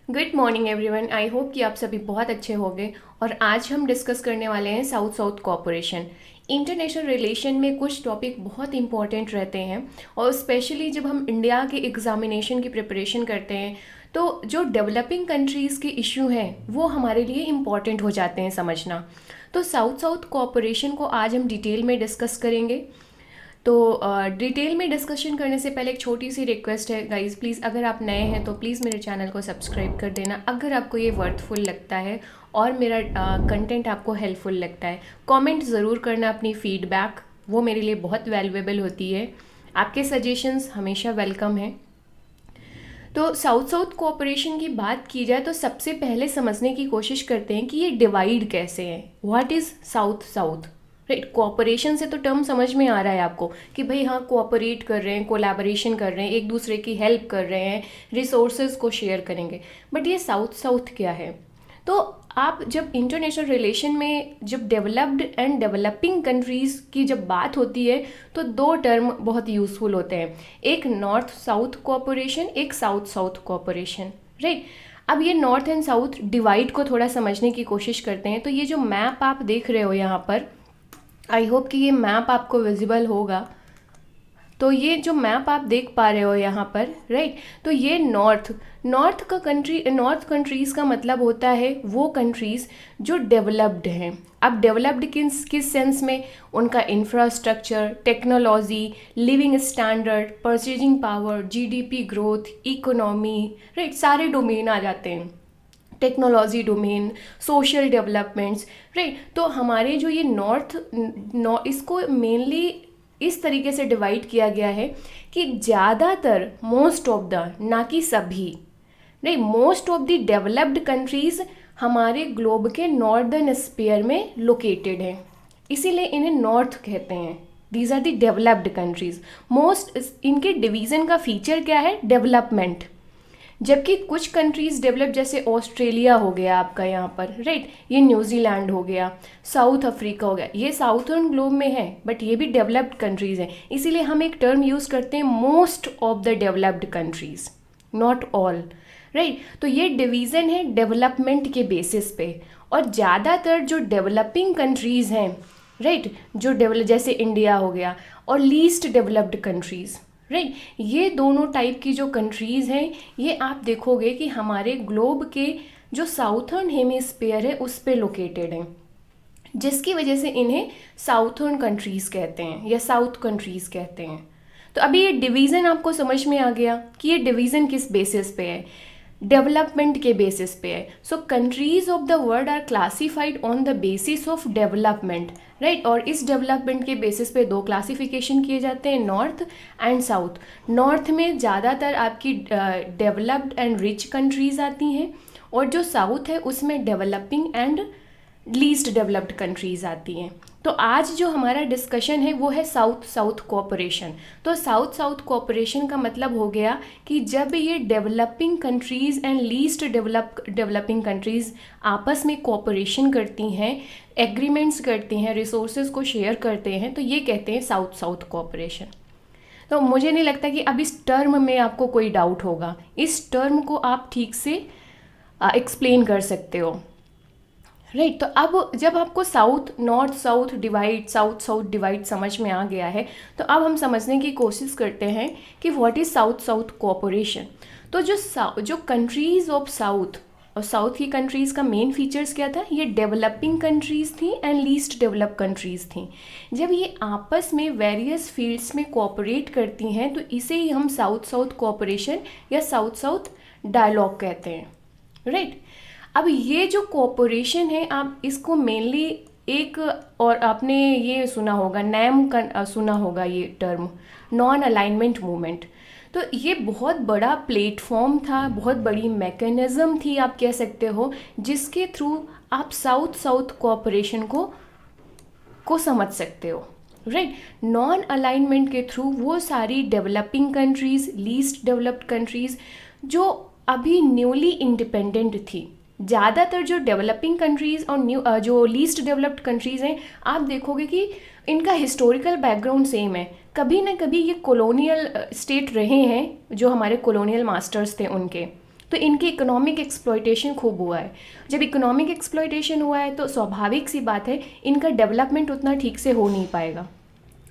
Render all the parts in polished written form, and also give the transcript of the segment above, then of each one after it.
Good morning everyone. I hope कि आप सभी बहुत अच्छे होंगे। और आज हम डिस्कस करने वाले हैं south south cooperation. International relation में कुछ टॉपिक बहुत इंपॉर्टेंट रहते हैं, और स्पेशली जब हम इंडिया के एग्जामिनेशन की प्रिपरेशन करते हैं तो जो डेवलपिंग कंट्रीज़ के इशू हैं वो हमारे लिए इम्पॉर्टेंट हो जाते हैं समझना। तो साउथ साउथ कोऑपरेशन को आज हम डिटेल में डिस्कस करेंगे। तो डिटेल में डिस्कशन करने से पहले एक छोटी सी रिक्वेस्ट है गाइस, प्लीज़ अगर आप नए हैं तो प्लीज़ मेरे चैनल को सब्सक्राइब कर देना अगर आपको ये वर्थफुल लगता है और मेरा कंटेंट आपको हेल्पफुल लगता है। कमेंट ज़रूर करना अपनी फीडबैक, वो मेरे लिए बहुत वैल्यूएबल होती है। आपके सजेशंस हमेशा वेलकम हैं। तो साउथ साउथ कोऑपरेशन की बात की जाए तो सबसे पहले समझने की कोशिश करते हैं कि ये डिवाइड कैसे है। What is south south, right. Cooperation से तो टर्म समझ में आ रहा है आपको कि भाई हाँ, कोऑपरेट कर रहे हैं, कोलैबोरेशन कर रहे हैं, एक दूसरे की हेल्प कर रहे हैं, रिसोर्सेज को शेयर करेंगे। बट ये साउथ साउथ क्या है? तो आप जब इंटरनेशनल रिलेशन में जब डेवलप्ड एंड डेवलपिंग कंट्रीज़ की जब बात होती है तो दो टर्म बहुत यूज़फुल होते हैं, एक नॉर्थ साउथ कोऑपरेशन, एक साउथ साउथ कोऑपरेशन, राइट। अब ये नॉर्थ एंड साउथ डिवाइड को थोड़ा समझने की कोशिश करते हैं। तो ये जो मैप आप देख रहे हो यहाँ पर, आई होप कि ये मैप आपको विजिबल होगा। तो ये जो मैप आप देख पा रहे हो यहाँ पर, राइट। तो ये नॉर्थ का कंट्री, नॉर्थ कंट्रीज़ का मतलब होता है वो कंट्रीज़ जो डेवलप्ड हैं। अब डेवलप्ड किस सेंस में? उनका infrastructure, technology, living standard, purchasing power, GDP growth, economy, right, सारे डोमेन आ जाते हैं। Technology domain, social developments, right. तो हमारे जो ये इसको मेनली इस तरीके से डिवाइड किया गया है कि ज़्यादातर, मोस्ट ऑफ द, ना कि सभी, नहीं, most of the developed countries हमारे ग्लोब के नॉर्दर्न स्फीयर में लोकेटेड हैं, इसीलिए इन्हें नॉर्थ कहते हैं। These are the developed countries. Most इनके डिवीज़न का फीचर क्या है? डेवलपमेंट। जबकि कुछ कंट्रीज़ डेवलप, जैसे ऑस्ट्रेलिया हो गया आपका यहाँ पर, राइट, ये न्यूजीलैंड हो गया, साउथ अफ्रीका हो गया, ये साउथर्न ग्लोब में है बट ये भी डेवलप्ड कंट्रीज़ हैं। इसीलिए हम एक टर्म यूज़ करते हैं, most of the developed countries, not all, right. तो ये डिवीज़न है डेवलपमेंट के बेसिस पे। और ज़्यादातर जो डेवलपिंग कंट्रीज़ हैं, राइट, जो डेवलप, जैसे इंडिया हो गया, और लीस्ट डेवलप्ड कंट्रीज़, राइट, ये दोनों टाइप की जो कंट्रीज़ हैं ये आप देखोगे कि हमारे ग्लोब के जो साउथर्न हेमिस्फीयर है उस पे लोकेटेड हैं, जिसकी वजह से इन्हें साउथर्न कंट्रीज़ कहते हैं या साउथ कंट्रीज़ कहते हैं। तो अभी ये डिवीज़न आपको समझ में आ गया कि ये डिवीज़न किस बेसिस पे है? डेवलपमेंट के बेसिस पे है। So countries of the world are classified on the basis of development, right. और इस डेवलपमेंट के बेसिस पे दो क्लासिफिकेशन किए जाते हैं, नॉर्थ एंड साउथ। नॉर्थ में ज़्यादातर आपकी डेवलप्ड एंड रिच कंट्रीज आती हैं, और जो साउथ है उसमें developing and least developed countries आती हैं। तो आज जो हमारा डिस्कशन है वो है साउथ साउथ कोऑपरेशन। तो साउथ साउथ कोऑपरेशन का मतलब हो गया कि जब ये developing countries and least developing countries आपस में कोऑपरेशन करती हैं, एग्रीमेंट्स करती हैं, रिसोर्सेज को शेयर करते हैं, तो ये कहते हैं साउथ साउथ कोऑपरेशन। तो मुझे नहीं लगता कि अब इस टर्म में आपको कोई डाउट होगा, इस टर्म को आप ठीक से एक्सप्लेन कर सकते हो, राइट। तो अब जब आपको नॉर्थ साउथ डिवाइड समझ में आ गया है, तो अब हम समझने की कोशिश करते हैं कि what is south south cooperation. तो जो कंट्रीज़ ऑफ साउथ, और साउथ की कंट्रीज़ का मेन फीचर्स क्या था? ये डेवलपिंग कंट्रीज़ थी एंड लीस्ट डेवलप कंट्रीज़ थी। जब ये आपस में वेरियस फील्ड्स में कोऑपरेट करती हैं तो इसे ही हम साउथ साउथ कोऑपरेशन या साउथ साउथ डायलॉग कहते हैं, राइट। अब ये जो कोऑपरेशन है, आप इसको मेनली एक, और आपने ये सुना होगा, सुना होगा ये टर्म, नॉन अलाइनमेंट मूवमेंट। तो ये बहुत बड़ा प्लेटफॉर्म था, बहुत बड़ी मैकेनिज़्म थी आप कह सकते हो, जिसके थ्रू आप साउथ साउथ कोऑपरेशन को समझ सकते हो, राइट। नॉन अलाइनमेंट के थ्रू वो सारी developing countries, least developed countries जो अभी न्यूली इंडिपेंडेंट थी, ज़्यादातर जो डेवलपिंग कंट्रीज़ और जो लीस्ट डेवलप्ड कंट्रीज़ हैं, आप देखोगे कि इनका हिस्टोरिकल बैकग्राउंड सेम है। कभी ना कभी ये कॉलोनियल स्टेट रहे हैं, जो हमारे कॉलोनियल मास्टर्स थे उनके, तो इनकी इकोनॉमिक एक्सप्लॉयटेशन खूब हुआ है। जब इकोनॉमिक एक्सप्लॉयटेशन हुआ है तो स्वाभाविक सी बात है इनका डेवलपमेंट उतना ठीक से हो नहीं पाएगा।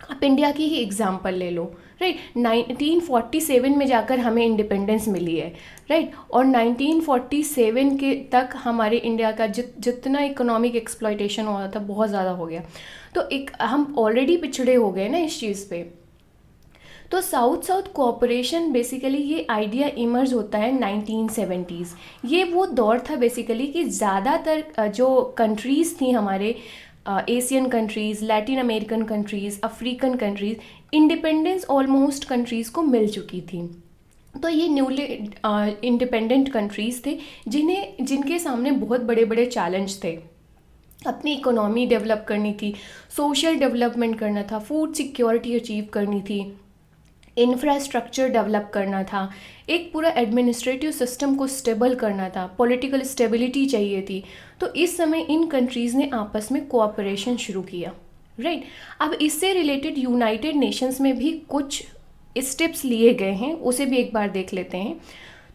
आप इंडिया की ही एग्जांपल ले लो, राइट। 1947 में जाकर हमें इंडिपेंडेंस मिली है, राइट। और 1947 के तक हमारे इंडिया का जितना इकोनॉमिक एक्सप्लॉयटेशन हुआ था बहुत ज़्यादा हो गया। तो एक हम ऑलरेडी पिछड़े हो गए ना इस चीज़ पे। तो साउथ साउथ कोऑपरेशन बेसिकली ये आइडिया इमर्ज होता है 1970s। ये वो दौर था बेसिकली कि ज़्यादातर जो कंट्रीज़ थी हमारे Asian countries, Latin American countries, African countries, independence almost countries को मिल चुकी थी। तो ये न्यूली इंडिपेंडेंट कंट्रीज़ थे जिनके सामने बहुत बड़े बड़े चैलेंज थे। अपनी इकोनॉमी डेवलप करनी थी, सोशल डेवलपमेंट करना था, फूड सिक्योरिटी अचीव करनी थी, इंफ्रास्ट्रक्चर डेवलप करना था, एक पूरा एडमिनिस्ट्रेटिव सिस्टम को स्टेबल करना था, पॉलिटिकल स्टेबिलिटी चाहिए थी। तो इस समय इन कंट्रीज़ ने आपस में कोऑपरेशन शुरू किया, राइट। अब इससे रिलेटेड यूनाइटेड नेशंस में भी कुछ स्टेप्स लिए गए हैं, उसे भी एक बार देख लेते हैं।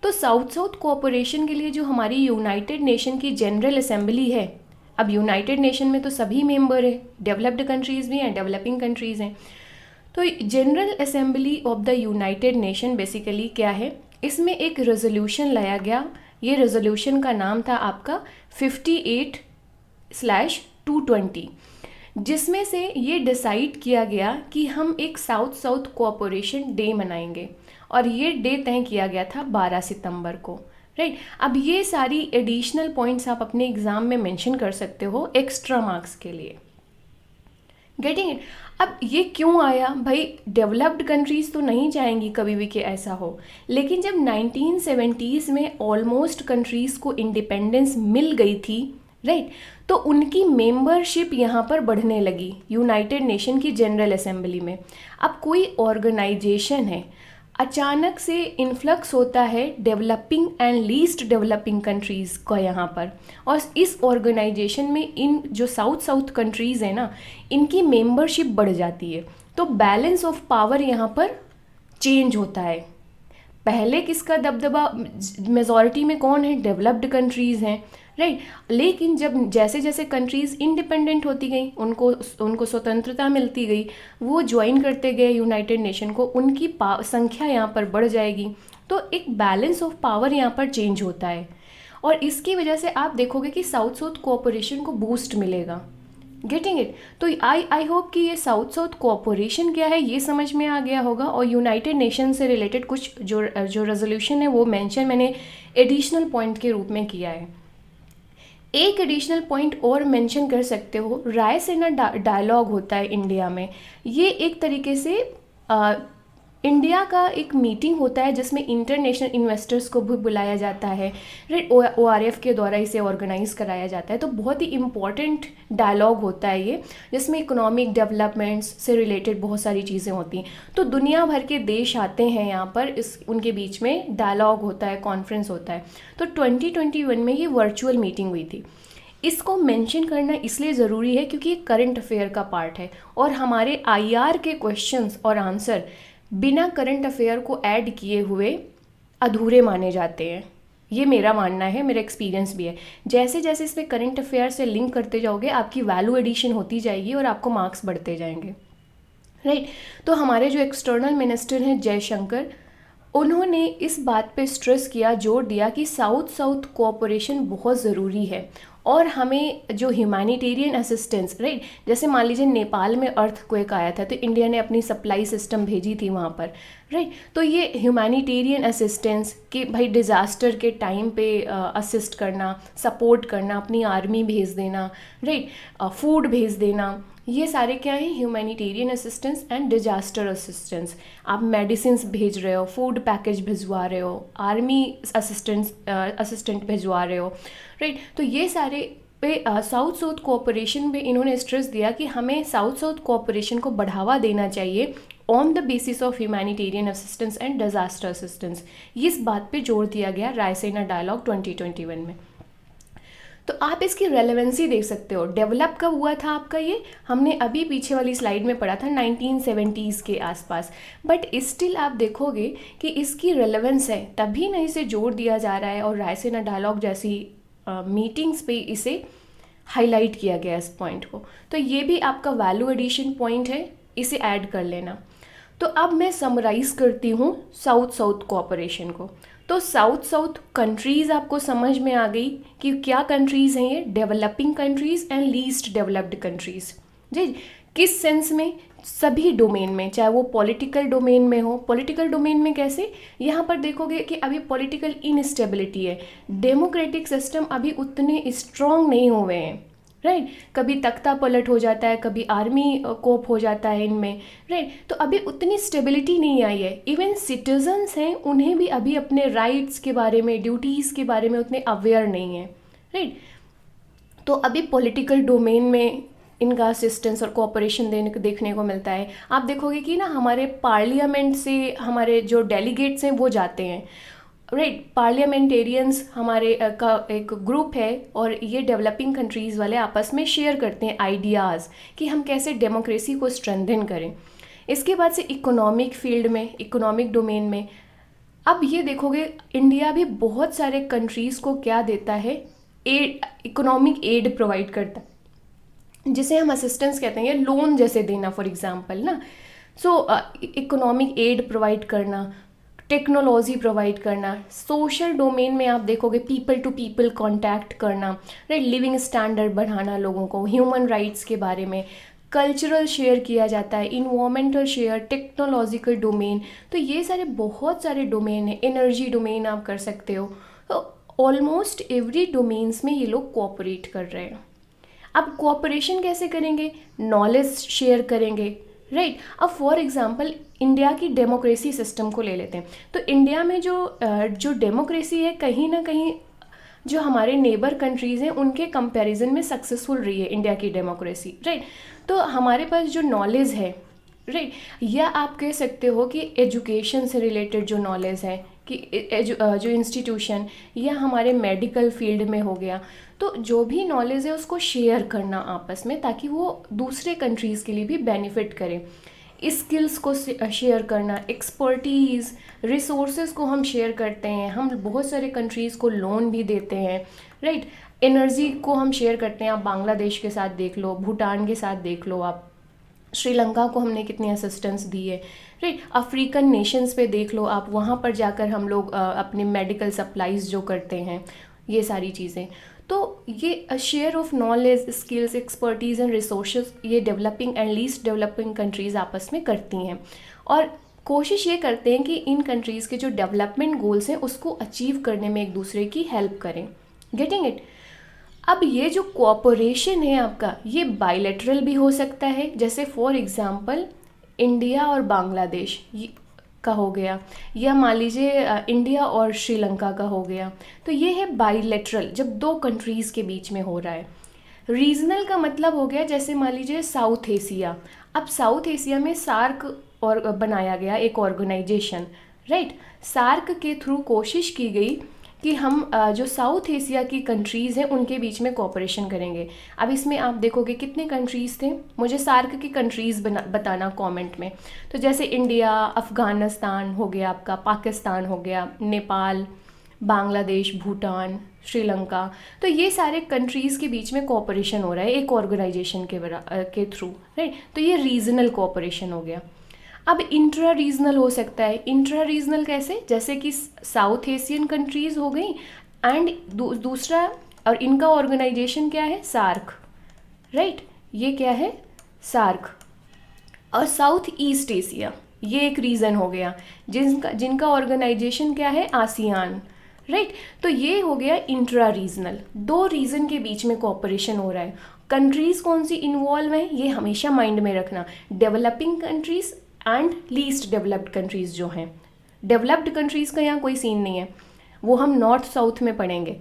तो साउथ साउथ कोऑपरेशन के लिए जो हमारी यूनाइटेड नेशन की जनरल असेंबली है, अब यूनाइटेड नेशन में तो सभी मेंबर हैं, डेवलप्ड कंट्रीज़ भी हैं, डेवलपिंग कंट्रीज़ हैं। तो general assembly of the United nation basically क्या है, इसमें एक रेजोल्यूशन लाया गया। ये रेजोल्यूशन का नाम था आपका 58/220, जिसमें से ये डिसाइड किया गया कि हम एक साउथ साउथ कोऑपरेशन डे मनाएंगे, और ये डे तय किया गया था 12 सितंबर को, राइट। अब ये सारी एडिशनल पॉइंट्स आप अपने एग्ज़ाम में मेंशन कर सकते हो एक्स्ट्रा मार्क्स के लिए। Getting it. अब ये क्यों आया भाई, डेवलप्ड कंट्रीज़ तो नहीं चाहेंगी कभी भी कि ऐसा हो, लेकिन जब 1970s में ऑलमोस्ट कंट्रीज़ को इंडिपेंडेंस मिल गई थी, राइट, तो उनकी मेंबरशिप यहाँ पर बढ़ने लगी यूनाइटेड नेशन की जनरल असेंबली में। अब कोई ऑर्गेनाइजेशन है, अचानक से इन्फ्लक्स होता है developing and least developing countries का यहाँ पर, और इस ऑर्गेनाइजेशन में इन जो साउथ साउथ कंट्रीज़ हैं ना, इनकी मेंबरशिप बढ़ जाती है। तो बैलेंस ऑफ पावर यहाँ पर चेंज होता है। पहले किसका दबदबा, मेजॉरिटी में कौन है, डेवलप्ड कंट्रीज़ हैं, राइट। लेकिन जब जैसे जैसे कंट्रीज़ इंडिपेंडेंट होती गई, उनको स्वतंत्रता मिलती गई, वो ज्वाइन करते गए यूनाइटेड नेशन को, उनकी संख्या यहाँ पर बढ़ जाएगी। तो एक बैलेंस ऑफ पावर यहाँ पर चेंज होता है, और इसकी वजह से आप देखोगे कि साउथ साउथ कोऑपरेशन को बूस्ट मिलेगा। Getting it. तो आई होप कि ये साउथ साउथ कोऑपरेशन क्या है ये समझ में आ गया होगा, और यूनाइटेड नेशन से रिलेटेड कुछ जो रेजोल्यूशन है वो मेंशन मैंने एडिशनल पॉइंट के रूप में किया है। एक एडिशनल पॉइंट और मेंशन कर सकते हो, रायसीना डायलॉग होता है इंडिया में। ये एक तरीके से इंडिया का एक मीटिंग होता है जिसमें इंटरनेशनल इन्वेस्टर्स को भी बुलाया जाता है, राइट। ORF के द्वारा इसे ऑर्गेनाइज कराया जाता है। तो बहुत ही इम्पॉर्टेंट डायलॉग होता है ये, जिसमें इकोनॉमिक डेवलपमेंट्स से रिलेटेड बहुत सारी चीज़ें होती हैं। तो दुनिया भर के देश आते हैं यहाँ पर, उनके बीच में डायलॉग होता है, कॉन्फ्रेंस होता है। तो 2021 में ये वर्चुअल मीटिंग हुई थी। इसको मेंशन करना इसलिए ज़रूरी है क्योंकि ये करंट अफेयर का पार्ट है, और हमारे IR के क्वेश्चंस और आंसर बिना करंट अफेयर को ऐड किए हुए अधूरे माने जाते हैं। ये मेरा मानना है, मेरा एक्सपीरियंस भी है। जैसे जैसे इसमें करंट अफेयर से लिंक करते जाओगे, आपकी वैल्यू एडिशन होती जाएगी और आपको मार्क्स बढ़ते जाएंगे, राइट। तो हमारे जो एक्सटर्नल मिनिस्टर हैं जयशंकर, उन्होंने इस बात पे स्ट्रेस किया, जोर दिया कि साउथ साउथ कोऑपरेशन बहुत ज़रूरी है, और हमें जो ह्यूमैनिटेरियन असिस्टेंस, राइट, जैसे मान लीजिए नेपाल में अर्थक्वेक आया था तो इंडिया ने अपनी सप्लाई सिस्टम भेजी थी वहाँ पर, राइट। तो ये ह्यूमैनिटेरियन असिस्टेंस कि भाई डिज़ास्टर के टाइम पे असिस्ट करना, सपोर्ट करना, अपनी आर्मी भेज देना, राइट, फूड भेज देना, ये सारे क्या हैं, humanitarian assistance and disaster assistance. आप मेडिसिन्स भेज रहे हो, फूड पैकेज भिजवा रहे हो, आर्मी असिस्टेंट भिजवा रहे हो, राइट। तो ये सारे पे साउथ साउथ कोऑपरेशन पे इन्होंने स्ट्रेस दिया कि हमें साउथ साउथ कोऑपरेशन को बढ़ावा देना चाहिए on the basis of humanitarian assistance and disaster assistance. इस बात पे जोर दिया गया रायसीना डायलॉग 2021 में। तो आप इसकी रेलेवेंसी देख सकते हो। डेवलप कब हुआ था आपका, ये हमने अभी पीछे वाली स्लाइड में पढ़ा था 1970s के आसपास, बट स्टिल आप देखोगे कि इसकी रेलेवेंस है, तभी ना इसे जोड़ दिया जा रहा है और रायसीना डायलॉग जैसी मीटिंग्स पे इसे हाईलाइट किया गया इस पॉइंट को। तो ये भी आपका वैल्यू एडिशन पॉइंट है, इसे ऐड कर लेना। तो अब मैं समराइज करती हूँ साउथ साउथ कोऑपरेशन को। तो साउथ साउथ कंट्रीज़ आपको समझ में आ गई कि क्या कंट्रीज़ हैं ये, developing countries and least developed countries. जी, किस सेंस में, सभी डोमेन में, चाहे वो पॉलिटिकल डोमेन में हो। पॉलिटिकल डोमेन में कैसे, यहाँ पर देखोगे कि अभी पॉलिटिकल इनस्टेबिलिटी है, डेमोक्रेटिक सिस्टम अभी उतने स्ट्रॉन्ग नहीं हुए हैं, राइट। कभी तख्ता पलट हो जाता है, कभी आर्मी कोप हो जाता है इनमें, राइट। तो अभी उतनी स्टेबिलिटी नहीं आई है। इवन सिटीजन्स हैं, उन्हें भी अभी अपने राइट्स के बारे में, ड्यूटीज़ के बारे में उतने अवेयर नहीं है, राइट। तो अभी पॉलिटिकल डोमेन में इनका असिस्टेंस और कोऑपरेशन देखने को मिलता है। आप देखोगे कि ना हमारे पार्लियामेंट से हमारे जो डेलीगेट्स हैं वो जाते हैं, राइट। पार्लियामेंटेरियंस हमारे का एक ग्रुप है और ये डेवलपिंग कंट्रीज़ वाले आपस में शेयर करते हैं आइडियाज़ कि हम कैसे डेमोक्रेसी को स्ट्रेंथन करें। इसके बाद से इकोनॉमिक फील्ड में, इकोनॉमिक डोमेन में अब ये देखोगे इंडिया भी बहुत सारे कंट्रीज़ को क्या देता है, एड, इकोनॉमिक एड प्रोवाइड करता है, जिसे हम असिस्टेंस कहते हैं, या लोन जैसे देना फॉर एग्जांपल ना। सो इकोनॉमिक एड प्रोवाइड करना, टेक्नोलॉजी प्रोवाइड करना। सोशल डोमेन में आप देखोगे पीपल टू पीपल कांटेक्ट करना, राइट, लिविंग स्टैंडर्ड बढ़ाना लोगों को, ह्यूमन राइट्स के बारे में, कल्चरल शेयर किया जाता है, इन्वायरमेंटल शेयर, टेक्नोलॉजिकल डोमेन। तो ये सारे बहुत सारे डोमेन हैं, एनर्जी डोमेन आप कर सकते हो। तो ऑलमोस्ट एवरी डोमेन्स में ये लोग कोऑपरेट कर रहे हैं। अब कोऑपरेशन कैसे करेंगे, नॉलेज शेयर करेंगे, राइट। अब फॉर एग्जांपल इंडिया की डेमोक्रेसी सिस्टम को ले लेते हैं। तो इंडिया में जो डेमोक्रेसी है, कहीं ना कहीं जो हमारे नेबर कंट्रीज़ हैं उनके कंपैरिजन में सक्सेसफुल रही है इंडिया की डेमोक्रेसी, राइट। तो हमारे पास जो नॉलेज है, राइट, या आप कह सकते हो कि एजुकेशन से रिलेटेड जो नॉलेज है कि जो इंस्टीट्यूशन, या हमारे मेडिकल फील्ड में हो गया, तो जो भी नॉलेज है उसको शेयर करना आपस में, ताकि वो दूसरे कंट्रीज़ के लिए भी बेनिफिट करें। स्किल्स को शेयर करना, एक्सपर्टीज़, रिसोर्सेज को हम शेयर करते हैं, हम बहुत सारे कंट्रीज़ को लोन भी देते हैं, राइट। एनर्जी को हम शेयर करते हैं, आप बांग्लादेश के साथ देख लो, भूटान के साथ देख लो, आप श्रीलंका को हमने कितनी असिस्टेंस दी है, राइट। अफ्रीकन नेशंस पे देख लो आप, वहाँ पर जाकर हम लोग अपने मेडिकल सप्लाईज जो करते हैं, ये सारी चीज़ें। तो ये share of knowledge, skills, expertise and resources ये developing and least developing countries आपस में करती हैं, और कोशिश ये करते हैं कि इन कंट्रीज़ के जो डेवलपमेंट गोल्स हैं उसको अचीव करने में एक दूसरे की हेल्प करें। Getting it. अब ये जो कोऑपरेशन है आपका, ये बायलैटरल भी हो सकता है, जैसे फॉर एग्जांपल इंडिया और बांग्लादेश का हो गया, या मान लीजिए इंडिया और श्रीलंका का हो गया। तो ये है बायलैटरल, जब दो कंट्रीज़ के बीच में हो रहा है। रीजनल का मतलब हो गया जैसे मान लीजिए साउथ एशिया। अब साउथ एशिया में सार्क और बनाया गया एक ऑर्गेनाइजेशन, राइट। सार्क के थ्रू कोशिश की गई कि हम जो साउथ एशिया की कंट्रीज़ हैं उनके बीच में कोऑपरेशन करेंगे। अब इसमें आप देखोगे कितने कंट्रीज़ थे, मुझे सार्क की कंट्रीज़ बताना कमेंट में। तो जैसे इंडिया, अफ़गानिस्तान हो गया आपका, पाकिस्तान हो गया, नेपाल, बांग्लादेश, भूटान, श्रीलंका। तो ये सारे कंट्रीज़ के बीच में कोऑपरेशन हो रहा है एक ऑर्गेनाइजेशन के थ्रू, राइट। तो ये रीजनल कोऑपरेशन हो गया। अब इंट्रा रीजनल हो सकता है। इंट्रा रीजनल कैसे, जैसे कि साउथ एशियन कंट्रीज़ हो गई एंड दूसरा, और इनका ऑर्गेनाइजेशन क्या है, सार्क, राइट। ये क्या है, सार्क। और साउथ ईस्ट एशिया, ये एक रीजन हो गया जिनका ऑर्गेनाइजेशन क्या है, आसियान, राइट। तो ये हो गया इंट्रा रीजनल, दो रीजन के बीच में कोऑपरेशन हो रहा है। कंट्रीज़ कौन सी इन्वॉल्व हैं ये हमेशा माइंड में रखना, developing countries and least developed countries जो हैं। डेवलप्ड कंट्रीज़ का यहाँ कोई सीन नहीं है, वो हम नॉर्थ साउथ में पढ़ेंगे,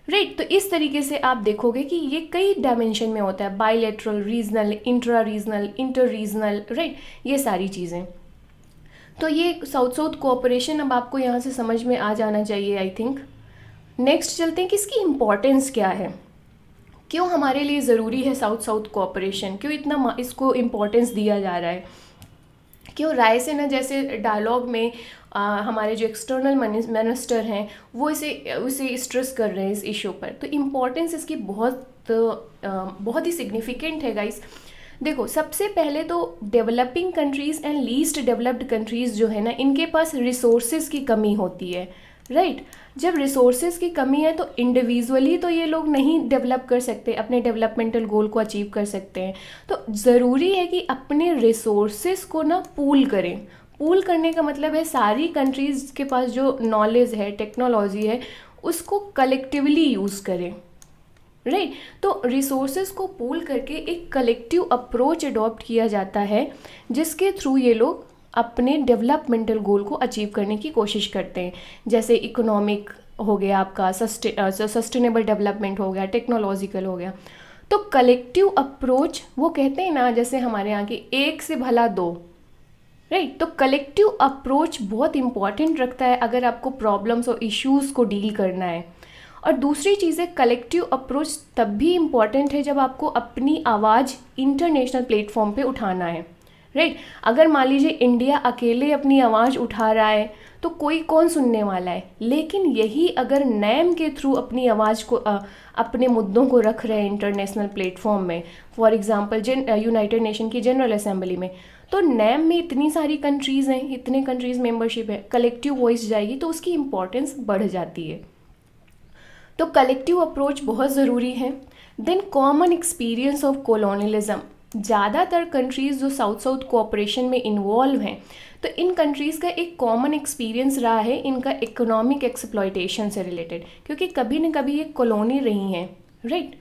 राइट। तो इस तरीके से आप देखोगे कि ये कई डायमेंशन में होता है, bilateral, regional, intra regional, inter regional, right, ये सारी चीज़ें। तो ये साउथ साउथ कोऑपरेशन अब आपको यहाँ से समझ में आ जाना चाहिए आई थिंक। नेक्स्ट चलते हैं कि इसकी इम्पोर्टेंस क्या है। क्यों हमारे लिए ज़रूरी है साउथ साउथ कोऑपरेशन, क्यों इतना इसको इम्पोर्टेंस दिया जा रहा है, क्यों रायसेना जैसे डायलॉग में हमारे जो एक्सटर्नल मिनिस्टर हैं वो उसे स्ट्रेस कर रहे हैं इस इशू पर। तो इम्पोर्टेंस इसकी बहुत ही सिग्निफिकेंट है गाइस। देखो, सबसे पहले तो developing countries and least developed countries जो है ना, इनके पास रिसोर्सेज की कमी होती है, राइट। जब रिसोर्सेज की कमी है तो इंडिविजुअली तो ये लोग नहीं डेवलप कर सकते, अपने डेवलपमेंटल गोल को अचीव कर सकते हैं। तो ज़रूरी है कि अपने रिसोर्सेज को ना पूल करें। पूल करने का मतलब है सारी कंट्रीज़ के पास जो नॉलेज है, टेक्नोलॉजी है, उसको कलेक्टिवली यूज़ करें, राइट। तो रिसोर्सेज को पूल करके एक कलेक्टिव अप्रोच अडॉप्ट किया जाता है, जिसके थ्रू ये लोग अपने डेवलपमेंटल गोल को अचीव करने की कोशिश करते हैं। जैसे इकोनॉमिक हो गया आपका, सस्टेनेबल डेवलपमेंट हो गया, टेक्नोलॉजिकल हो गया। तो कलेक्टिव अप्रोच, वो कहते हैं ना जैसे हमारे यहाँ की एक से भला दो, राइट। तो कलेक्टिव अप्रोच बहुत इंपॉर्टेंट रखता है अगर आपको प्रॉब्लम्स और इश्यूज़ को डील करना है। और दूसरी चीज़ है, कलेक्टिव अप्रोच तब भी इम्पॉर्टेंट है जब आपको अपनी आवाज़ इंटरनेशनल प्लेटफॉर्म पे उठाना है, राइट। अगर मान लीजिए इंडिया अकेले अपनी आवाज़ उठा रहा है तो कोई कौन सुनने वाला है। लेकिन यही अगर नैम के थ्रू अपनी आवाज़ को अपने मुद्दों को रख रहे हैं इंटरनेशनल प्लेटफॉर्म में, फॉर एग्जांपल यूनाइटेड नेशन की जनरल असेंबली में, तो नैम में इतनी सारी कंट्रीज़ हैं, इतने कंट्रीज़ मेंबरशिप है, कलेक्टिव वॉइस जाएगी तो उसकी इम्पोर्टेंस बढ़ जाती है। तो कलेक्टिव अप्रोच बहुत ज़रूरी है। Then common experience of colonialism. ज़्यादातर कंट्रीज़ जो साउथ साउथ कोऑपरेशन में इन्वॉल्व हैं, तो इन कंट्रीज़ का एक कॉमन एक्सपीरियंस रहा है इनका इकोनॉमिक एक्सप्लॉयटेशन से रिलेटेड, क्योंकि कभी न कभी ये कॉलोनी रही हैं, राइट।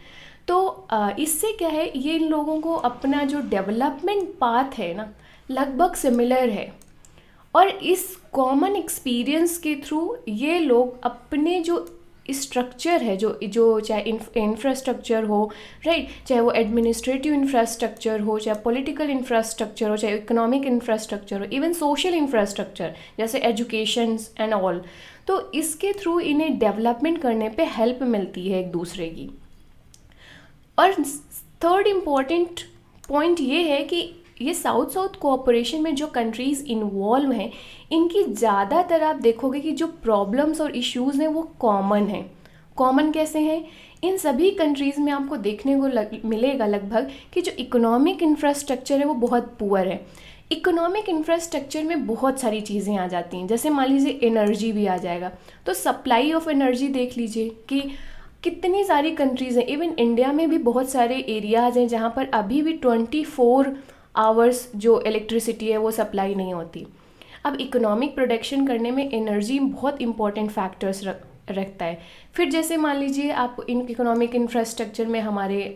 तो इससे क्या है, ये इन लोगों को अपना जो डेवलपमेंट पाथ है ना, लगभग सिमिलर है। और इस कॉमन एक्सपीरियंस के थ्रू ये लोग अपने जो स्ट्रक्चर है, जो चाहे इंफ्रास्ट्रक्चर हो, राइट, चाहे वो एडमिनिस्ट्रेटिव इंफ्रास्ट्रक्चर हो, चाहे पॉलिटिकल इंफ्रास्ट्रक्चर हो, चाहे इकोनॉमिक इंफ्रास्ट्रक्चर हो, इवन सोशल इंफ्रास्ट्रक्चर जैसे एजुकेशन एंड ऑल, तो इसके थ्रू इन्हें डेवलपमेंट करने पे हेल्प मिलती है एक दूसरे की। और थर्ड इम्पॉर्टेंट पॉइंट ये है कि ये साउथ साउथ कोऑपरेशन में जो कंट्रीज़ इन्वॉल्व हैं, इनकी ज़्यादातर आप देखोगे कि जो प्रॉब्लम्स और इश्यूज़ हैं वो कॉमन हैं। कॉमन कैसे हैं? इन सभी कंट्रीज़ में आपको देखने को मिलेगा लगभग कि जो इकोनॉमिक इंफ्रास्ट्रक्चर है वो बहुत पुअर है। इकोनॉमिक इंफ्रास्ट्रक्चर में बहुत सारी चीज़ें आ जाती हैं, जैसे मान लीजिए एनर्जी भी आ जाएगा। तो सप्लाई ऑफ एनर्जी देख लीजिए कि कितनी सारी कंट्रीज़ हैं, इवन इंडिया में भी बहुत सारे एरियाज़ हैं जहाँ पर अभी भी 24 आवर्स जो इलेक्ट्रिसिटी है वो सप्लाई नहीं होती। अब इकोनॉमिक प्रोडक्शन करने में एनर्जी बहुत इंपॉर्टेंट फैक्टर्स रखता है। फिर जैसे मान लीजिए आप इन इकोनॉमिक इंफ्रास्ट्रक्चर में हमारे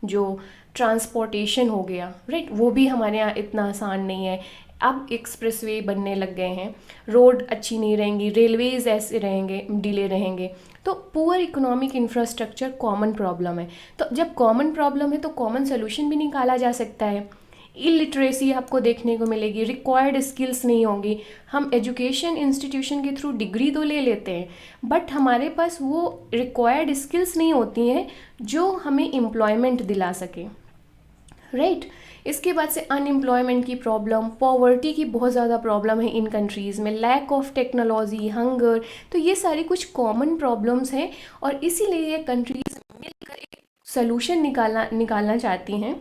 जो ट्रांसपोर्टेशन हो गया, राइट, वो भी हमारे यहाँ इतना आसान नहीं है। अब एक्सप्रेसवे बनने लग गए हैं, रोड अच्छी नहीं रहेंगी, रेलवेज़ ऐसे रहेंगे, डिले रहेंगे। तो poor economic infrastructure common problem है। तो जब कॉमन प्रॉब्लम है तो कॉमन सोल्यूशन भी निकाला जा सकता है। इलिटरेसी आपको देखने को मिलेगी, रिक्वायर्ड स्किल्स नहीं होंगी। हम एजुकेशन इंस्टीट्यूशन के थ्रू डिग्री तो ले लेते हैं, बट हमारे पास वो रिक्वायर्ड स्किल्स नहीं होती हैं जो हमें एम्प्लॉयमेंट दिला सके, राइट। इसके बाद से अनएम्प्लॉयमेंट की प्रॉब्लम, पॉवर्टी की बहुत ज़्यादा प्रॉब्लम है इन कंट्रीज़ में, लैक ऑफ टेक्नोलॉजी, हंगर। तो ये सारी कुछ कॉमन प्रॉब्लम्स हैं और इसीलिए ये कंट्रीज़ मिलकर एक सलूशन निकालना चाहती हैं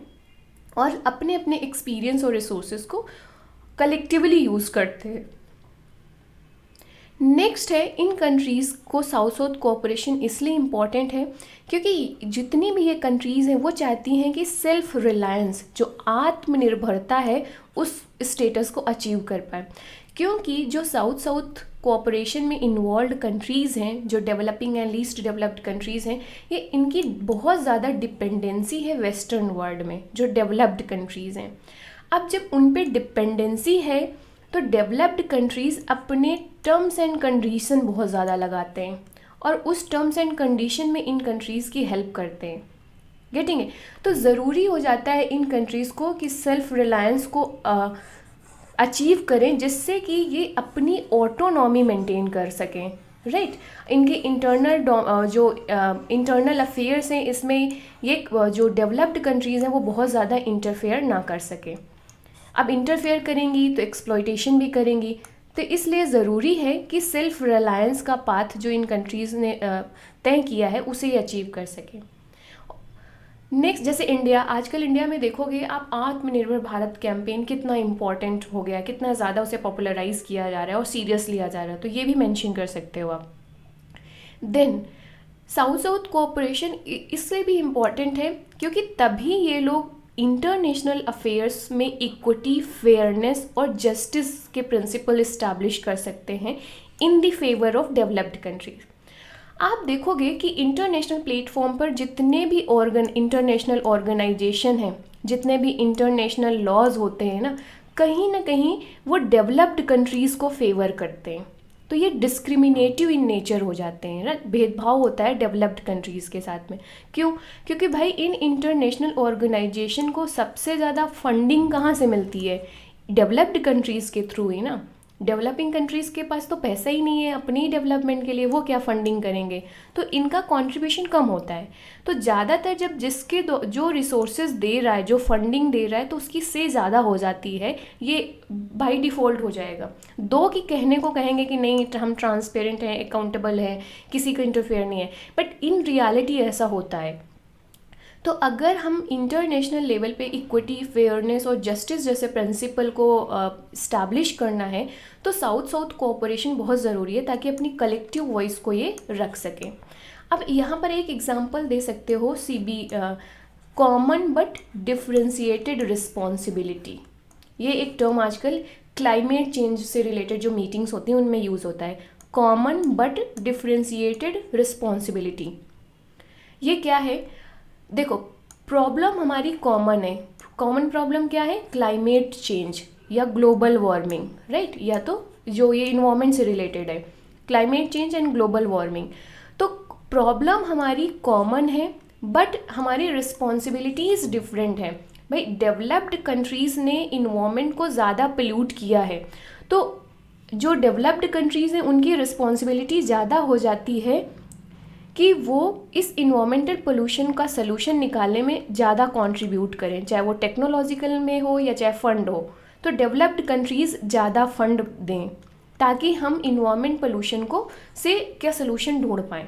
और अपने अपने एक्सपीरियंस और रिसोर्सेज को कलेक्टिवली यूज़ करते हैं। नेक्स्ट है, इन कंट्रीज़ को साउथ साउथ कोऑपरेशन इसलिए इम्पॉर्टेंट है क्योंकि जितनी भी ये कंट्रीज़ हैं वो चाहती हैं कि सेल्फ रिलायंस, जो आत्मनिर्भरता है, उस स्टेटस को अचीव कर पाए। क्योंकि जो साउथ साउथ कोऑपरेशन में इन्वॉल्व कंट्रीज़ हैं, जो developing and least developed countries हैं, ये इनकी बहुत ज़्यादा डिपेंडेंसी है वेस्टर्न वर्ल्ड में, जो डेवलप्ड कंट्रीज़ हैं। अब जब उन पे डिपेंडेंसी है तो डेवलप्ड कंट्रीज़ अपने टर्म्स एंड कंडीशन बहुत ज़्यादा लगाते हैं और उस टर्म्स एंड कंडीशन में इन कंट्रीज़ की हेल्प करते हैं। गेटिंग है? तो ज़रूरी हो जाता है इन कंट्रीज़ को कि सेल्फ रिलायंस को अचीव करें, जिससे कि ये अपनी ऑटोनॉमी मेंटेन कर सकें, राइट। इनके इंटरनल जो इंटरनल अफेयर्स हैं इसमें ये जो डेवलप्ड कंट्रीज़ हैं वो बहुत ज़्यादा इंटरफेयर ना कर सके। अब इंटरफेयर करेंगी तो एक्सप्लॉयटेशन भी करेंगी, तो इसलिए ज़रूरी है कि सेल्फ रिलायंस का पाथ जो इन कंट्रीज़ ने तय किया है उसे ही अचीव कर सके। नेक्स्ट, जैसे इंडिया, आजकल इंडिया में देखोगे आप आत्मनिर्भर भारत कैंपेन कितना इम्पॉर्टेंट हो गया, कितना ज़्यादा उसे पॉपुलराइज किया जा रहा है और सीरियस लिया जा रहा है, तो ये भी मेंशन कर सकते हो आप। देन साउथ साउथ कोऑपरेशन इससे भी इम्पॉर्टेंट है क्योंकि तभी ये लोग इंटरनेशनल अफेयर्स में इक्विटी, फेयरनेस और जस्टिस के प्रिंसिपल इस्टेब्लिश कर सकते हैं in the favour of developed countries. आप देखोगे कि इंटरनेशनल प्लेटफॉर्म पर जितने भी इंटरनेशनल ऑर्गेनाइजेशन हैं, जितने भी इंटरनेशनल लॉज होते हैं ना कहीं वो डेवलप्ड कंट्रीज़ को फेवर करते हैं। तो ये डिस्क्रिमिनेटिव इन नेचर हो जाते हैं ना, भेदभाव होता है डेवलप्ड कंट्रीज़ के साथ में। क्यों? क्योंकि भाई इन इंटरनेशनल ऑर्गेनाइजेशन को सबसे ज़्यादा फंडिंग कहाँ से मिलती है? डेवलप्ड कंट्रीज़ के थ्रू ही ना। डेवलपिंग कंट्रीज़ के पास तो पैसा ही नहीं है अपनी डेवलपमेंट के लिए, वो क्या फंडिंग करेंगे, तो इनका कंट्रीब्यूशन कम होता है। तो ज़्यादातर जब जिसके जो रिसोर्सेज दे रहा है, जो फंडिंग दे रहा है, तो उसकी से ज़्यादा हो जाती है, ये बाय डिफ़ॉल्ट हो जाएगा। दो की कहने को कहेंगे कि नहीं हम ट्रांसपेरेंट हैं, अकाउंटेबल हैं, किसी का इंटरफेयर नहीं है, बट इन रियलिटी ऐसा होता है। तो अगर हम इंटरनेशनल लेवल पे इक्विटी, फेयरनेस और जस्टिस जैसे प्रिंसिपल को इस्टेब्लिश करना है तो साउथ साउथ कोऑपरेशन बहुत ज़रूरी है ताकि अपनी कलेक्टिव वॉइस को ये रख सकें। अब यहाँ पर एक एग्जांपल दे सकते हो कॉमन बट डिफरेंशिएटेड रिस्पॉन्सिबिलिटी। ये एक टर्म आजकल क्लाइमेट चेंज से रिलेटेड जो मीटिंग्स होती हैं उनमें यूज़ होता है, कॉमन बट डिफरेंशिएटेड रिस्पॉन्सिबिलिटी। ये क्या है? देखो, प्रॉब्लम हमारी कॉमन है। कॉमन प्रॉब्लम क्या है? क्लाइमेट चेंज या ग्लोबल वार्मिंग, राइट? या तो जो ये इन्वायरमेंट से रिलेटेड है, climate change and global warming. तो प्रॉब्लम हमारी कॉमन है बट हमारी रिस्पॉन्सिबिलिटीज़ डिफरेंट है। भाई डेवलप्ड कंट्रीज़ ने इन्वायरमेंट को ज़्यादा पोल्यूट किया है, तो जो डेवलप्ड कंट्रीज़ हैं उनकी रिस्पॉन्सिबिलिटी ज़्यादा हो जाती है कि वो इस इन्वायरमेंटल पोल्यूशन का सलूशन निकालने में ज़्यादा कंट्रीब्यूट करें, चाहे वो टेक्नोलॉजिकल में हो या चाहे फंड हो। तो डेवलप्ड कंट्रीज़ ज़्यादा फंड दें ताकि हम इन्वायरमेंट पोल्यूशन को से क्या सलूशन ढूंढ पाएँ,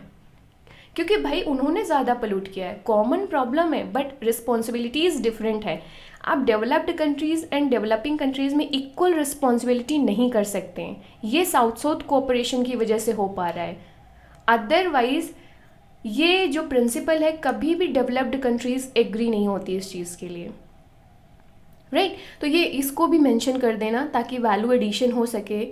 क्योंकि भाई उन्होंने ज़्यादा पोल्यूट किया है। कॉमन प्रॉब्लम है बट रिस्पॉन्सिबिलिटीज़ डिफरेंट है। आप developed countries and developing countries में इक्वल रिस्पॉन्सिबिलिटी नहीं कर सकते हैं। ये साउथ साउथ कोऑपरेशन की वजह से हो पा रहा है। अदरवाइज़ ये जो प्रिंसिपल है कभी भी डेवलप्ड कंट्रीज़ एग्री नहीं होती इस चीज़ के लिए, राइट? तो ये इसको भी मेंशन कर देना ताकि वैल्यू एडिशन हो सके।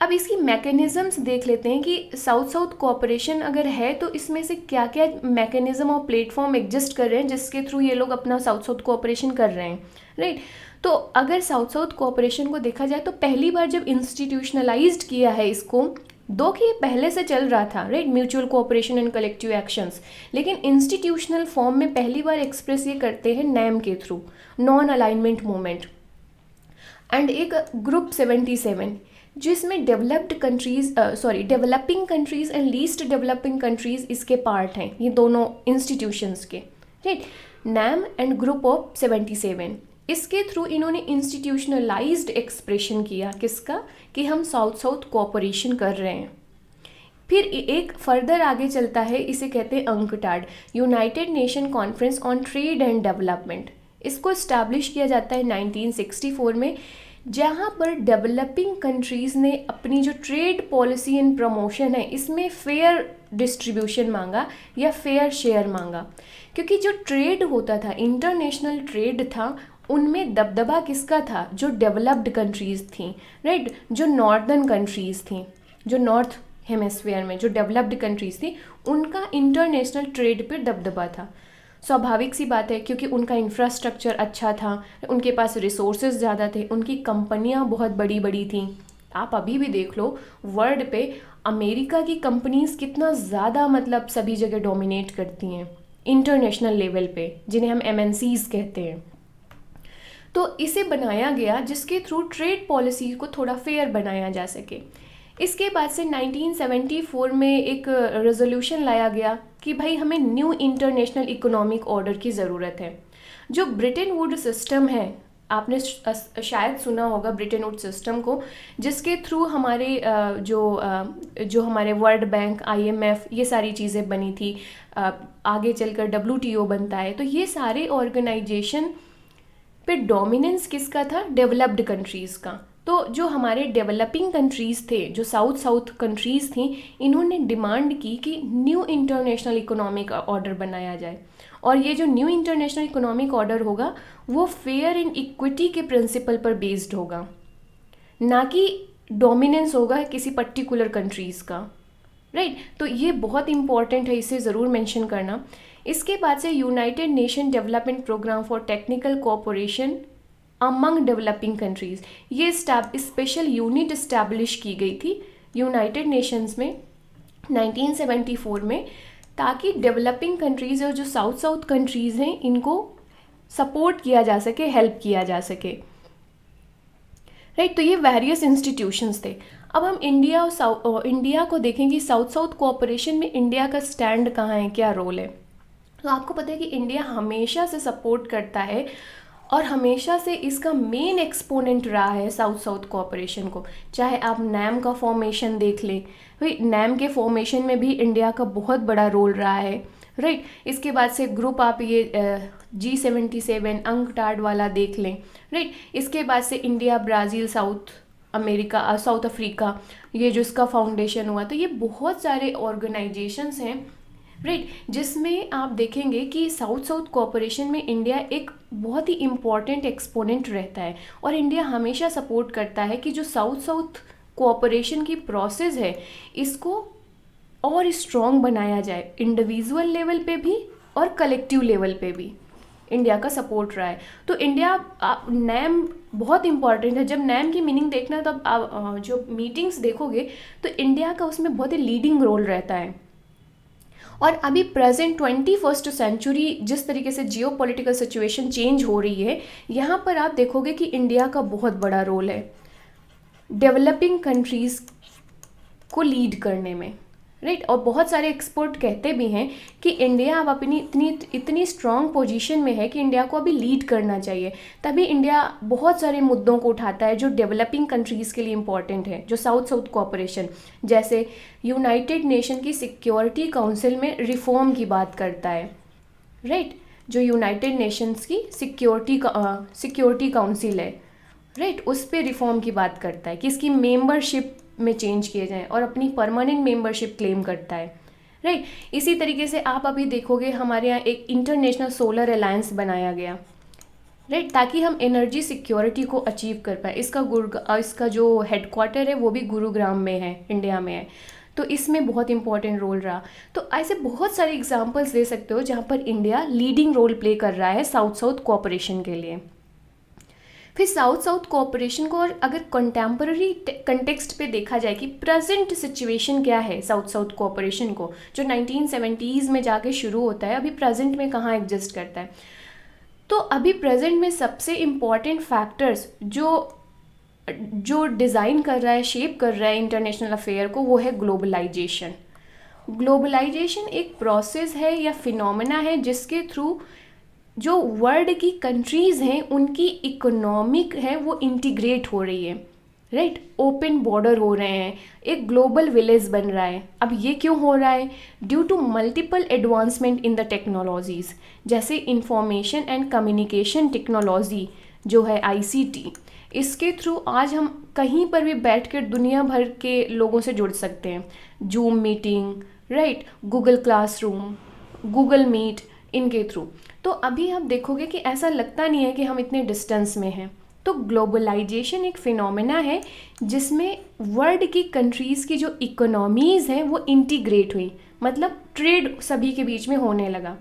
अब इसकी मैकेनिज़म्स देख लेते हैं कि साउथ साउथ कोऑपरेशन अगर है तो इसमें से क्या क्या मैकेनिज़्म और प्लेटफॉर्म एग्जिस्ट कर रहे हैं जिसके थ्रू ये लोग अपना साउथ साउथ कोऑपरेशन कर रहे हैं, राइट? तो अगर साउथ साउथ कोऑपरेशन को देखा जाए तो पहली बार जब इंस्टीट्यूशनलाइज्ड किया है इसको, दो कि पहले से चल रहा था, right, mutual cooperation and collective actions, लेकिन इंस्टीट्यूशनल फॉर्म में पहली बार एक्सप्रेस ये करते हैं नैम के through, non alignment movement, and एक ग्रुप 77 जिसमें developed countries developing countries and least developing countries इसके पार्ट हैं, ये दोनों इंस्टीट्यूशंस के, right, NAM and group of 77। इसके थ्रू इन्होंने इंस्टीट्यूशनलाइज्ड एक्सप्रेशन किया किसका, कि हम साउथ साउथ कोऑपरेशन कर रहे हैं। फिर एक फर्दर आगे चलता है, इसे कहते हैं UNCTAD, United nation conference on trade and development. इसको इस्टेब्लिश किया जाता है 1964 में, जहाँ पर डेवलपिंग कंट्रीज़ ने अपनी जो ट्रेड पॉलिसी एंड प्रमोशन है इसमें फेयर डिस्ट्रीब्यूशन मांगा या फेयर शेयर मांगा, क्योंकि जो ट्रेड होता था, इंटरनेशनल ट्रेड था, उनमें दबदबा किसका था? जो डेवलप्ड कंट्रीज़ थी, राइट, जो नॉर्दर्न कंट्रीज़ थी, जो नॉर्थ हेमिस्फीयर में जो डेवलप्ड कंट्रीज़ थी, उनका इंटरनेशनल ट्रेड पर दबदबा था। स्वाभाविक सी बात है क्योंकि उनका इंफ्रास्ट्रक्चर अच्छा था, उनके पास रिसोर्सेज ज़्यादा थे, उनकी कंपनियां बहुत बड़ी बड़ी थीं। आप अभी भी देख लो वर्ल्ड पे अमेरिका की कंपनीज़ कितना ज़्यादा मतलब सभी जगह डोमिनेट करती हैं इंटरनेशनल लेवल पे, जिन्हें हम MNCs कहते हैं। तो इसे बनाया गया जिसके थ्रू ट्रेड पॉलिसी को थोड़ा फेयर बनाया जा सके। इसके बाद से 1974 में एक रेजोल्यूशन लाया गया कि भाई हमें न्यू इंटरनेशनल इकोनॉमिक ऑर्डर की ज़रूरत है। जो ब्रिटेन वुड सिस्टम है, आपने शायद सुना होगा ब्रिटेन वुड सिस्टम को, जिसके थ्रू हमारे जो हमारे वर्ल्ड बैंक, IMF, ये सारी चीज़ें बनी थी। आगे चलकर WTO बनता है। तो ये सारे ऑर्गेनाइजेशन पे डोमिनेंस किसका था? डेवलप्ड कंट्रीज़ का। तो जो हमारे डेवलपिंग कंट्रीज़ थे, जो साउथ साउथ कंट्रीज़ थी, इन्होंने डिमांड की कि न्यू इंटरनेशनल इकोनॉमिक ऑर्डर बनाया जाए। और ये जो न्यू इंटरनेशनल इकोनॉमिक ऑर्डर होगा वो फेयर एंड इक्विटी के प्रिंसिपल पर बेस्ड होगा, ना कि डोमिनेंस होगा किसी पर्टिकुलर कंट्रीज़ का, राइट। तो ये बहुत इंपॉर्टेंट है, इसे ज़रूर मेंशन करना। इसके बाद से United Nation Development Programme for technical cooperation among developing countries, ये स्पेशल यूनिट इस्टेब्लिश की गई थी यूनाइटेड नेशंस में 1974 में, ताकि डेवलपिंग कंट्रीज़ और जो साउथ साउथ कंट्रीज़ हैं इनको सपोर्ट किया जा सके, हेल्प किया जा सके, राइट। तो ये वेरियस इंस्टीट्यूशंस थे। अब हम इंडिया को देखें कि साउथ साउथ कोऑपरेशन में इंडिया का स्टैंड कहाँ है, क्या रोल है। तो आपको पता है कि इंडिया हमेशा से सपोर्ट करता है और हमेशा से इसका मेन एक्सपोनेंट रहा है साउथ साउथ कोऑपरेशन को। चाहे आप नैम का फॉर्मेशन देख लें, भाई नैम के फॉर्मेशन में भी इंडिया का बहुत बड़ा रोल रहा है, राइट। इसके बाद से ग्रुप आप ये G77 अंकटाड वाला देख लें, राइट। इसके बाद से इंडिया, ब्राज़ील, साउथ अफ्रीका, ये जो इसका फाउंडेशन हुआ, तो ये बहुत सारे ऑर्गेनाइजेशंस हैं, राइट, जिसमें आप देखेंगे कि साउथ साउथ कोऑपरेशन में इंडिया एक बहुत ही इम्पॉर्टेंट एक्सपोनेंट रहता है। और इंडिया हमेशा सपोर्ट करता है कि जो साउथ साउथ कोऑपरेशन की प्रोसेस है इसको और स्ट्रॉन्ग बनाया जाए, इंडिविजुअल लेवल पे भी और कलेक्टिव लेवल पे भी इंडिया का सपोर्ट रहा है। तो इंडिया, नैम बहुत इंपॉर्टेंट है। जब नैम की मीनिंग देखना तब आप जो मीटिंग्स देखोगे तो इंडिया का उसमें बहुत ही लीडिंग रोल रहता है। और अभी प्रेजेंट 21st सेंचुरी जिस तरीके से जियो पॉलिटिकल सिचुएशन चेंज हो रही है, यहाँ पर आप देखोगे कि इंडिया का बहुत बड़ा रोल है डेवलपिंग कंट्रीज़ को लीड करने में, राइट। और बहुत सारे एक्सपर्ट कहते भी हैं कि इंडिया अब अपनी इतनी स्ट्रॉन्ग पोजीशन में है कि इंडिया को अभी लीड करना चाहिए। तभी इंडिया बहुत सारे मुद्दों को उठाता है जो डेवलपिंग कंट्रीज़ के लिए इम्पॉर्टेंट है, जो साउथ साउथ कोऑपरेशन, जैसे यूनाइटेड नेशन की सिक्योरिटी काउंसिल में रिफॉर्म की बात करता है, राइट। जो यूनाइटेड नेशंस की सिक्योरिटी काउंसिल है, राइट, उस पर रिफॉर्म की बात करता है कि इसकी मेंबरशिप में चेंज किए जाएं और अपनी परमानेंट मेंबरशिप क्लेम करता है, राइट। इसी तरीके से आप अभी देखोगे हमारे यहाँ एक इंटरनेशनल सोलर अलायंस बनाया गया, राइट, ताकि हम एनर्जी सिक्योरिटी को अचीव कर पाए। इसका जो हेडक्वार्टर है वो भी गुरुग्राम में है, इंडिया में है। तो इसमें बहुत इंपॉर्टेंट रोल रहा। तो ऐसे बहुत सारे एग्जांपल्स दे सकते हो जहाँ पर इंडिया लीडिंग रोल प्ले कर रहा है साउथ साउथ कोऑपरेशन के लिए। फिर साउथ साउथ कोऑपरेशन को और अगर कंटेम्पररी कंटेक्स्ट पे देखा जाए कि प्रेजेंट सिचुएशन क्या है साउथ साउथ कोऑपरेशन को, जो 1970s में जाके शुरू होता है, अभी प्रेजेंट में कहाँ एग्जिस्ट करता है। तो अभी प्रेजेंट में सबसे इम्पॉर्टेंट फैक्टर्स जो डिज़ाइन कर रहा है, शेप कर रहा है इंटरनेशनल अफेयर को, वो है ग्लोबलाइजेशन। ग्लोबलाइजेशन एक प्रोसेस है या फिनोमेना है जिसके थ्रू जो वर्ल्ड की कंट्रीज़ हैं उनकी इकोनॉमिक है वो इंटीग्रेट हो रही है, राइट। ओपन बॉर्डर हो रहे हैं, एक ग्लोबल विलेज बन रहा है। अब ये क्यों हो रहा है? Due to multiple advancement in the technologies, जैसे इंफॉर्मेशन एंड कम्युनिकेशन टेक्नोलॉजी जो है ICT, इसके थ्रू आज हम कहीं पर भी बैठ कर दुनिया भर के लोगों से जुड़ सकते हैं। Zoom meeting, right, Google classroom, Google Meet, इनके थ्रू। तो अभी आप देखोगे कि ऐसा लगता नहीं है कि हम इतने डिस्टेंस में हैं। तो ग्लोबलाइजेशन एक फिनोमेना है जिसमें वर्ल्ड की कंट्रीज़ की जो इकोनॉमीज़ हैं वो इंटीग्रेट हुई, मतलब ट्रेड सभी के बीच में होने लगा।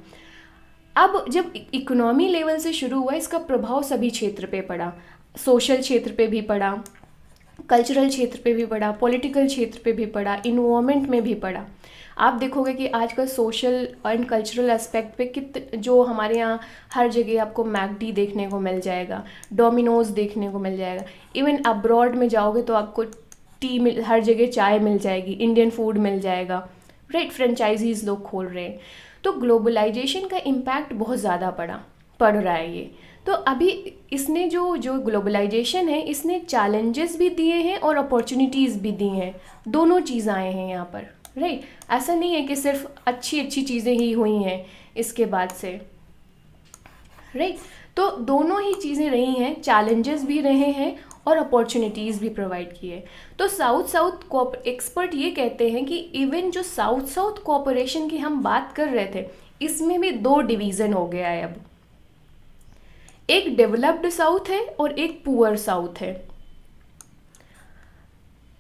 अब जब इकोनॉमी लेवल से शुरू हुआ, इसका प्रभाव सभी क्षेत्र पे पड़ा, सोशल क्षेत्र पे भी पड़ा, कल्चरल क्षेत्र पे भी पड़ा, पॉलिटिकल क्षेत्र पे भी पड़ा, इन्वायरमेंट में भी पड़ा। आप देखोगे कि आजकल सोशल एंड कल्चरल एस्पेक्ट पे जो हमारे यहाँ हर जगह आपको मैकडी देखने को मिल जाएगा, डोमिनोज देखने को मिल जाएगा। इवन अब्रॉड में जाओगे तो आपको हर जगह चाय मिल जाएगी, इंडियन फूड मिल जाएगा, राइट, फ्रेंचाइजीज लोग खोल रहे हैं। तो ग्लोबलाइजेशन का इम्पैक्ट बहुत ज़्यादा पड़ रहा है ये। तो अभी इसने जो ग्लोबलाइजेशन है इसने चैलेंजेस भी दिए हैं और अपॉर्चुनिटीज़ भी दी हैं, दोनों चीज़ आए हैं यहाँ पर, राइट। ऐसा नहीं है कि सिर्फ अच्छी अच्छी चीज़ें ही हुई हैं इसके बाद से, राइट। तो दोनों ही चीज़ें रही हैं, चैलेंजेस भी रहे हैं और अपॉर्चुनिटीज़ भी प्रोवाइड किए। तो साउथ एक्सपर्ट ये कहते हैं कि इवन जो साउथ कोऑपरेशन की हम बात कर रहे थे, इसमें भी दो डिवीज़न हो गया है अब। एक डेवलप्ड साउथ है और एक पुअर साउथ है।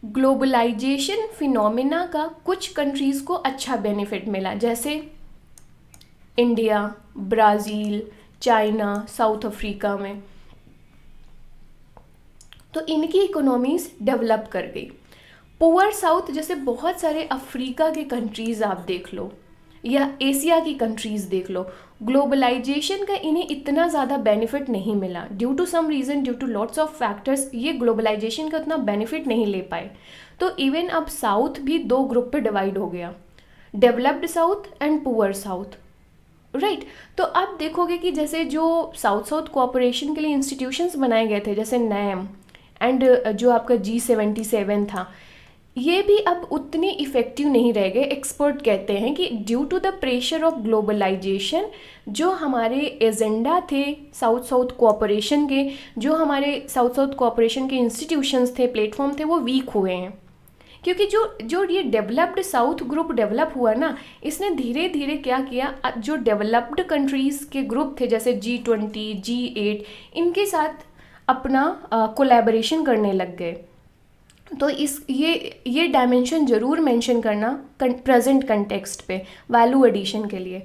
ग्लोबलाइजेशन फिनोमिना का कुछ कंट्रीज़ को अच्छा बेनिफिट मिला, जैसे India, Brazil, China, south Africa में, तो इनकी इकोनॉमीज़ डेवलप कर गई। पुअर साउथ जैसे बहुत सारे अफ्रीका के कंट्रीज़ आप देख लो या एशिया की कंट्रीज़ देख लो, ग्लोबलाइजेशन का इन्हें इतना ज़्यादा बेनिफिट नहीं मिला, due to some reason, due to lots of factors, ये ग्लोबलाइजेशन का उतना बेनिफिट नहीं ले पाए। तो इवन अब साउथ भी दो ग्रुप पे डिवाइड हो गया, developed south and poor south, right. तो आप देखोगे कि जैसे जो साउथ कोऑपरेशन के लिए इंस्टीट्यूशंस बनाए गए थे, जैसे नैम एंड जो आपका G77 था, ये भी अब उतने इफ़ेक्टिव नहीं रह गए। एक्सपर्ट कहते हैं कि due to the pressure of globalisation जो हमारे एजेंडा थे साउथ कोऑपरेशन के, जो हमारे साउथ कोऑपरेशन के इंस्टीट्यूशंस थे, प्लेटफॉर्म थे, वो वीक हुए हैं। क्योंकि जो ये डेवलप्ड साउथ ग्रुप डेवलप हुआ ना, इसने धीरे धीरे क्या किया, जो डेवलप्ड कंट्रीज़ के ग्रुप थे जैसे G20, G8, इनके साथ अपना कोलैबोरेशन करने लग गए। तो ये डायमेंशन ज़रूर मेंशन करना प्रेजेंट कंटेक्स्ट पे वैल्यू एडिशन के लिए।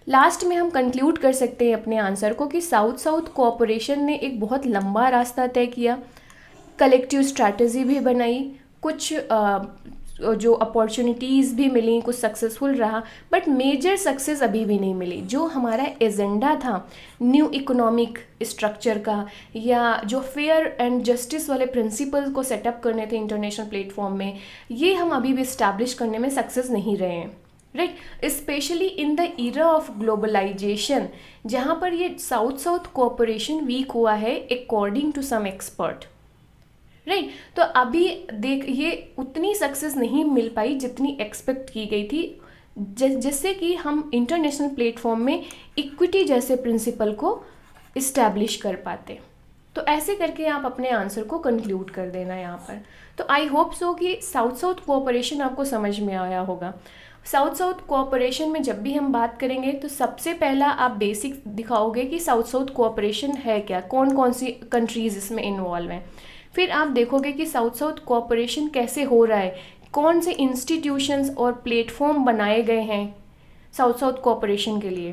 लास्ट में हम कंक्लूड कर सकते हैं अपने आंसर को कि साउथ कोऑपरेशन ने एक बहुत लंबा रास्ता तय किया, कलेक्टिव स्ट्रैटेजी भी बनाई, कुछ जो अपॉर्चुनिटीज़ भी मिली, कुछ सक्सेसफुल रहा, बट मेजर सक्सेस अभी भी नहीं मिली। जो हमारा एजेंडा था न्यू इकोनॉमिक स्ट्रक्चर का, या जो फेयर एंड जस्टिस वाले प्रिंसिपल्स को सेटअप करने थे इंटरनेशनल प्लेटफॉर्म में, ये हम अभी भी इस्टेब्लिश करने में सक्सेस नहीं रहे हैं, right. Specially in the era of globalisation, जहाँ पर ये साउथ कोऑपरेशन वीक हुआ है according to some expert, right. तो अभी देख ये उतनी सक्सेस नहीं मिल पाई जितनी एक्सपेक्ट की गई थी, जिससे कि हम इंटरनेशनल प्लेटफॉर्म में इक्विटी जैसे प्रिंसिपल को इस्टेब्लिश कर पाते। तो ऐसे करके आप अपने आंसर को कंक्लूड कर देना यहाँ पर। तो आई होप सो कि साउथ कोऑपरेशन आपको समझ में आया होगा। साउथ कोऑपरेशन में जब भी हम बात करेंगे तो सबसे पहला आप बेसिक दिखाओगे कि साउथ कोऑपरेशन है क्या, कौन कौन सी कंट्रीज़ इसमें इन्वॉल्व हैं। फिर आप देखोगे कि साउथ कोऑपरेशन कैसे हो रहा है, कौन से इंस्टीट्यूशंस और प्लेटफॉर्म बनाए गए हैं साउथ कोऑपरेशन के लिए,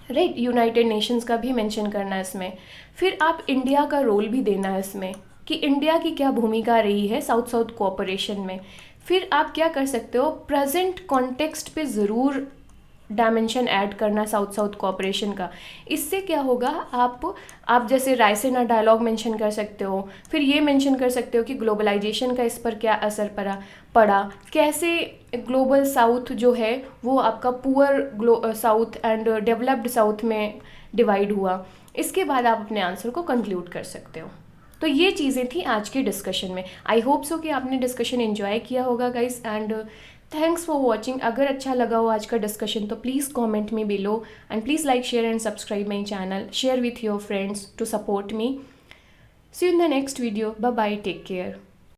राइट। यूनाइटेड नेशंस का भी मेंशन करना है इसमें। फिर आप इंडिया का रोल भी देना है इसमें कि इंडिया की क्या भूमिका रही है साउथ कोऑपरेशन में। फिर आप क्या कर सकते हो, प्रेजेंट कॉन्टेक्स्ट पे ज़रूर डायमेंशन ऐड करना साउथ कोऑपरेशन का। इससे क्या होगा, आप जैसे रायसीना डायलॉग मेंशन कर सकते हो, फिर ये मेंशन कर सकते हो कि ग्लोबलाइजेशन का इस पर क्या असर पड़ा, कैसे ग्लोबल साउथ जो है वो आपका poor south and developed south में डिवाइड हुआ। इसके बाद आप अपने आंसर को कंक्लूड कर सकते हो। तो ये चीज़ें थी आज के डिस्कशन में। आई होप सो कि आपने डिस्कशन एंजॉय किया होगा guys, and thanks for watching. अगर अच्छा लगा हो आज का डिस्कशन तो please comment me below, and please like, share and subscribe my channel, share with your friends to support me. See you in the next video. Bye bye, take care.